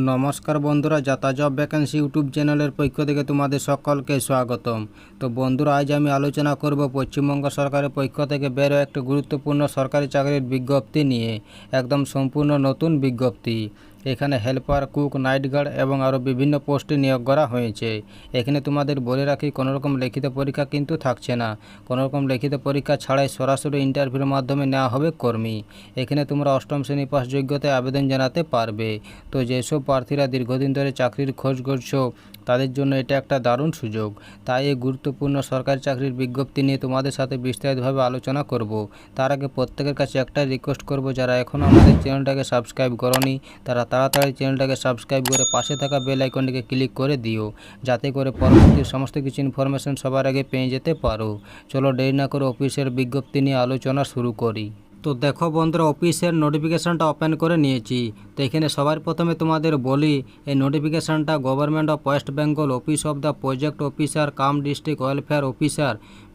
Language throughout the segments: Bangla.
নমস্কার বন্ধুরা, যাতা জব ভ্যাকেন্সি ইউটিউব চ্যানেলের পক্ষ থেকে তোমাদের সকলকে স্বাগতম। তো বন্ধুরা, আজ আমি আলোচনা করব পশ্চিমবঙ্গ সরকারের পক্ষ থেকে বেরো একটা গুরুত্বপূর্ণ সরকারি চাকরির বিজ্ঞপ্তি নিয়ে। একদম সম্পূর্ণ নতুন বিজ্ঞপ্তি। এখানে হেল্পার, কুক, নাইট গার্ড এবং আরও বিভিন্ন পোস্টে নিয়োগ করা হয়েছে। এখানে তোমাদের বলে রাখি, কোনোরকম লিখিত পরীক্ষা কিন্তু থাকছে না। কোনোরকম লিখিত পরীক্ষা ছাড়াই সরাসরি ইন্টারভিউর মাধ্যমে নেওয়া হবে কর্মী। এখানে তোমরা অষ্টম শ্রেণী পাস যোগ্যতায় আবেদন জানাতে পারবে। তো যেসব প্রার্থীরা দীর্ঘদিন ধরে চাকরির খোঁজ করছো, তাদের জন্য এটা একটা দারুণ সুযোগ। তাই এই গুরুত্বপূর্ণ সরকারি চাকরির বিজ্ঞপ্তি নিয়ে তোমাদের সাথে বিস্তারিতভাবে আলোচনা করব। তার আগে প্রত্যেকের কাছে একটাই রিকোয়েস্ট করব, যারা এখনও আমাদের চ্যানেলটাকে সাবস্ক্রাইব করনি তারা তাড়াতাড়ি চ্যানেলটাকে সাবস্ক্রাইব করে পাশে থাকা বেল আইকনটিকে ক্লিক করে দিও, যাতে করে পরবর্তী সমস্ত কিছু ইনফরমেশন সবার আগে পেয়ে যেতে পারো। চলো দেরি না করে অফিসের বিজ্ঞপ্তি নিয়ে আলোচনা শুরু করি। তো দেখো বন্ধুরা, অফিসের নোটিফিকেশানটা ওপেন করে নিয়েছি। তো এখানে সবার প্রথমে তোমাদের বলি, এই নোটিফিকেশানটা government of West Bengal office of the project officer cum district welfare officer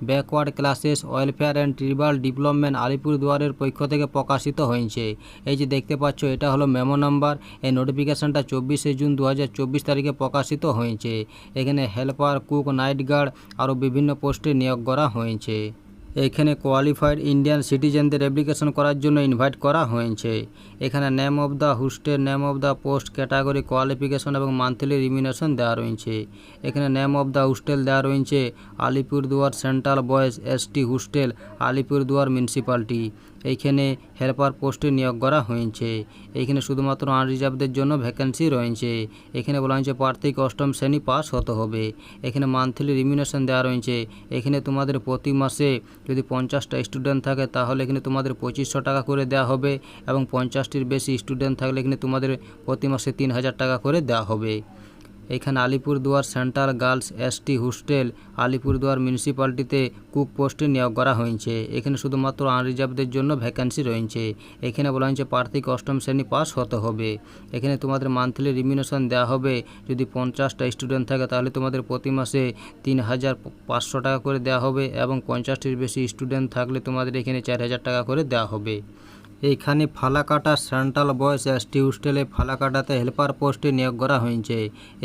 backward classes welfare and tribal development আলিপুরদুয়ারের পক্ষ থেকে প্রকাশিত হয়েছে। এই যে দেখতে পাচ্ছ, এটা হলো মেমো নাম্বার। এই নোটিফিকেশানটা 24শে জুন 2024 তারিখে প্রকাশিত হয়েছে। এখানে হেল্পার, কুক, নাইট গার্ড আরও বিভিন্ন পোস্টে নিয়োগ করা হয়েছে। এখানে কোয়ালিফাইড ইন্ডিয়ান সিটিজেনদের অ্যাপ্লিকেশন করার জন্য ইনভাইট করা হয়েছে। এখানে name of the hostel, name of the post, category, qualification এবং মান্থলি রিমিউনেশন দেওয়া রয়েছে। এখানে নেম অফ দ্য হোস্টেল দেওয়া রয়েছে Alipurduar central boys ST hostel, Alipurduar municipality. এইখানে হেল্পার পোস্টে নিয়োগ করা হয়েছে। এইখানে শুধুমাত্র আনরিজার্ভদের জন্য ভ্যাকেন্সি রয়েছে। এখানে বলা হয়েছে প্রার্থীকে অষ্টম শ্রেণী পাস হতে হবে। এখানে মান্থলি রিমিউনেশন দেওয়া রয়েছে। এখানে তোমাদের প্রতি মাসে যদি 50টা স্টুডেন্ট থাকে তাহলে এখানে তোমাদের 2500 টাকা করে দেওয়া হবে, এবং 50টির বেশি স্টুডেন্ট থাকলে এখানে তোমাদের প্রতি মাসে 3000 টাকা করে দেওয়া হবে। এখানে Alipurduar central girls ST hostel, Alipurduar মিউনিসিপ্যালিটিতে কুক পোস্টে নিয়োগ করা হয়েছে। এখানে শুধুমাত্র আনরিজার্ভদের জন্য ভ্যাকেন্সি রয়েছে। এখানে বলা হয়েছে প্রার্থীকে অষ্টম শ্রেণী পাস হতে হবে। এখানে তোমাদের মান্থলি রিমিউনেশন দেওয়া হবে। যদি 50টা স্টুডেন্ট থাকে তাহলে তোমাদের প্রতি মাসে 3500 টাকা করে দেওয়া হবে, এবং 50টির বেশি স্টুডেন্ট থাকলে তোমাদের এখানে 4000 টাকা করে দেওয়া হবে। এইখানে ফালাকাটা সেন্ট্রাল বয়েজ এসটি হোস্টেলে ফালাকাটাতে হেল্পার পোস্টে নিয়োগ করা হয়েছে।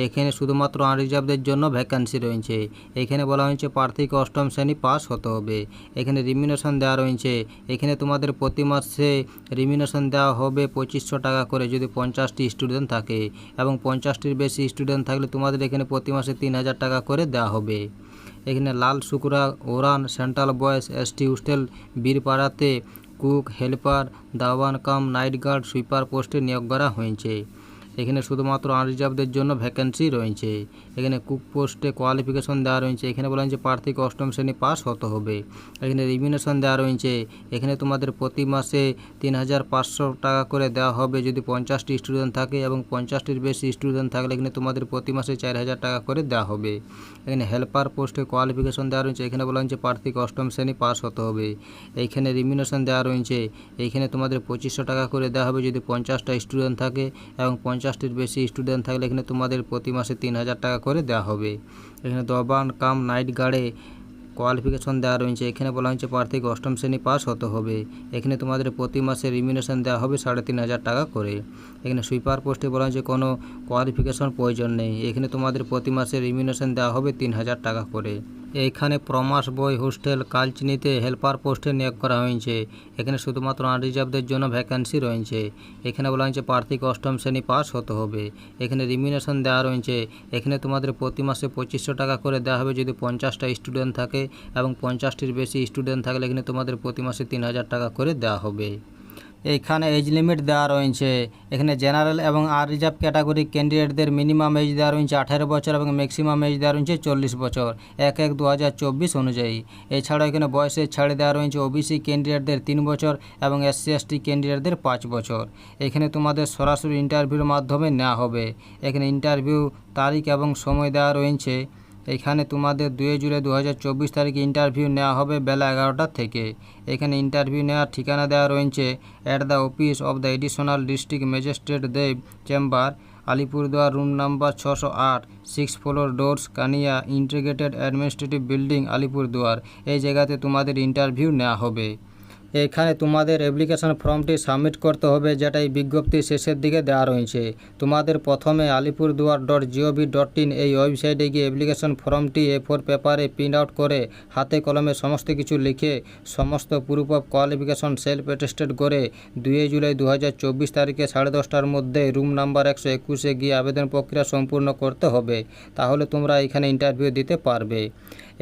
এখানে শুধুমাত্র আনরিজার্ভদের জন্য ভ্যাকেন্সি রয়েছে। এখানে বলা হয়েছে প্রার্থীকে অষ্টম শ্রেণী পাস হতে হবে। এখানে রিমিউনেশন দেওয়া রয়েছে। এখানে তোমাদের প্রতি মাসে রিমিউনেশন দেওয়া হবে 2500 টাকা করে যদি 50টি স্টুডেন্ট থাকে, এবং 50টির বেশি স্টুডেন্ট থাকলে তোমাদের এখানে প্রতি মাসে 3000 টাকা করে দেওয়া হবে। এখানে Lal Shukra Oraon central boys ST hostel বীরপাড়াতে কুক, হেল্পার, দাওয়ান কাম নাইট গার্ড, সুইপার পোস্টে নিয়োগ করা হয়েছে। এখানে শুধুমাত্র আনরিজার্ভদের জন্য ভ্যাকেন্সি রয়েছে। এখানে কুক পোস্টে কোয়ালিফিকেশন দেওয়া রয়েছে। এখানে বলা হয়েছে প্রার্থীকে অষ্টম শ্রেণী পাস হতে হবে। এখানে রিমিউনেশন দেওয়া রয়েছে। এখানে তোমাদের প্রতি মাসে 3500 টাকা করে দেওয়া হবে যদি 50টি স্টুডেন্ট থাকে, এবং 50টির বেশি স্টুডেন্ট থাকলে এখানে তোমাদের প্রতি মাসে 4000 টাকা করে দেওয়া হবে। এখানে হেল্পার পোস্টে কোয়ালিফিকেশন দেওয়া রয়েছে। এখানে বলা হয়েছে প্রার্থীকে অষ্টম শ্রেণী পাস হতে হবে। এইখানে রিমিউনেশন দেওয়া রয়েছে। এইখানে তোমাদের 2500 টাকা করে দেওয়া হবে যদি 50টা স্টুডেন্ট থাকে, এবং 50টির বেশি স্টুডেন্ট থাকলে এখানে তোমাদের প্রতি মাসে 3000 টাকা করে দেওয়া হবে। এখানে দাওয়ান কাম নাইট গার্ডে কোয়ালিফিকেশন দেওয়া রয়েছে। এখানে বলা হয়েছে প্রার্থীকে অষ্টম শ্রেণী পাস হতে হবে। এখানে তোমাদের প্রতি মাসে রিমিউনেশন দেওয়া হবে 3500 টাকা করে। এখানে সুইপার পোস্টে বলা হয়েছে কোনো কোয়ালিফিকেশন প্রয়োজন নেই। এখানে তোমাদের প্রতি মাসে রিমিউনেশন দেওয়া হবে 3000 টাকা করে। এইখানে প্রমাস বয় হোস্টেল কালচিনিতে হেল্পার পোস্টে নিয়োগ করা হয়েছে। এখানে শুধুমাত্র আনরিজার্ভদের জন্য ভ্যাকেন্সি রয়েছে। এখানে বলা হয়েছে প্রার্থীকে অষ্টম শ্রেণী পাস হতে হবে। এখানে রিমিউনেশন দেওয়া রয়েছে। এখানে তোমাদের প্রতি মাসে 2500 টাকা করে দেওয়া হবে যদি 50টা স্টুডেন্ট থাকে, এবং 50টির বেশি স্টুডেন্ট থাকলে এখানে তোমাদের প্রতি মাসে 3000 টাকা করে দেওয়া হবে। এইখানে এজ লিমিট দেওয়া রয়েছে। এখানে জেনারেল এবং আনরিজার্ভ ক্যাটাগরি ক্যান্ডিডেটদের মিনিমাম এজ দেওয়া রয়েছে 18 বছর, এবং ম্যাক্সিমাম এজ দেওয়া রয়েছে 40 বছর 1/1/2024 অনুযায়ী। এছাড়াও এখানে বয়সের ছাড় দেওয়া রয়েছে ওবিসি ক্যান্ডিডেটদের 3 বছর, এবং SC ST ক্যান্ডিডেটদের 5 বছর। এখানে তোমাদের সরাসরি ইন্টারভিউর মাধ্যমে নেওয়া হবে। এখানে ইন্টারভিউ তারিখ এবং সময় দেওয়া রয়েছে। এখানে তোমাদের 2 জুলাই 2024 তারিখে ইন্টারভিউ নেওয়া হবে বেলা 11টা থেকে। এখানে ইন্টারভিউ নেওয়ার ঠিকানা দেওয়া রয়েছে at the office of the additional district magistrate Deb chamber, Alipurduar, room number 608, 6 floor Dooars, Kanya integrated administrative building, Alipurduar. এই জায়গাতে তোমাদের ইন্টারভিউ নেওয়া হবে। এখানে তোমাদের অ্যাপ্লিকেশন ফর্মটি সাবমিট করতে হবে, যেটা এই বিজ্ঞপ্তির শেষের দিকে দেওয়া রয়েছে। তোমাদের প্রথমে alipurduar.gov.in এই ওয়েবসাইটে গিয়ে অ্যাপ্লিকেশন ফর্মটি A4 পেপারে প্রিন্ট আউট করে হাতে কলমে সমস্ত কিছু লিখে সমস্ত proof of qualification self attested করে 2 জুলাই 2024 তারিখে 10:30টার মধ্যে রুম নাম্বার 121-এ গিয়ে আবেদন প্রক্রিয়া সম্পূর্ণ করতে হবে। তাহলে তোমরা এখানে ইন্টারভিউ দিতে পারবে।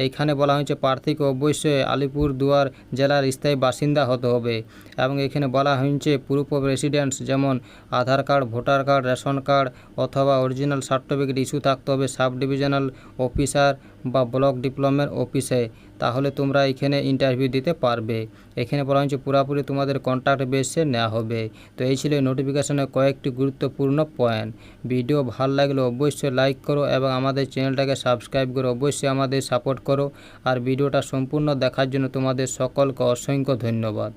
এইখানে বলা হয়েছে প্রার্থীকে অবশ্যই আলিপুরদুয়ার জেলার স্থায়ী বাসিন্দা হতে হবে এবং এখানে বলা হয়েছে প্রুফ অফ রেসিডেন্স যেমন Aadhaar card, voter card, ration card অথবা অরিজিনাল সার্টিফিকেট ইস্যু থাকতে হবে সাব ডিভিশনাল অফিসার বা ব্লক ডেভেলপমেন্ট অফিসে। তাহলে তোমরা এখানে ইন্টারভিউ দিতে পারবে। এখানে বলা হয়েছে পুরোপুরি তোমাদের কন্ট্যাক্ট বেসে নেওয়া হবে। তো এই ছিল নোটিফিকেশনের কয়েকটি গুরুত্বপূর্ণ পয়েন্ট। ভিডিও ভালো লাগলে অবশ্যই লাইক করো এবং আমাদের চ্যানেলটাকে সাবস্ক্রাইব করে অবশ্যই আমাদের সাপোর্ট করো। আর ভিডিওটা সম্পূর্ণ দেখার জন্য তোমাদের সকলকে অসংখ্য ধন্যবাদ।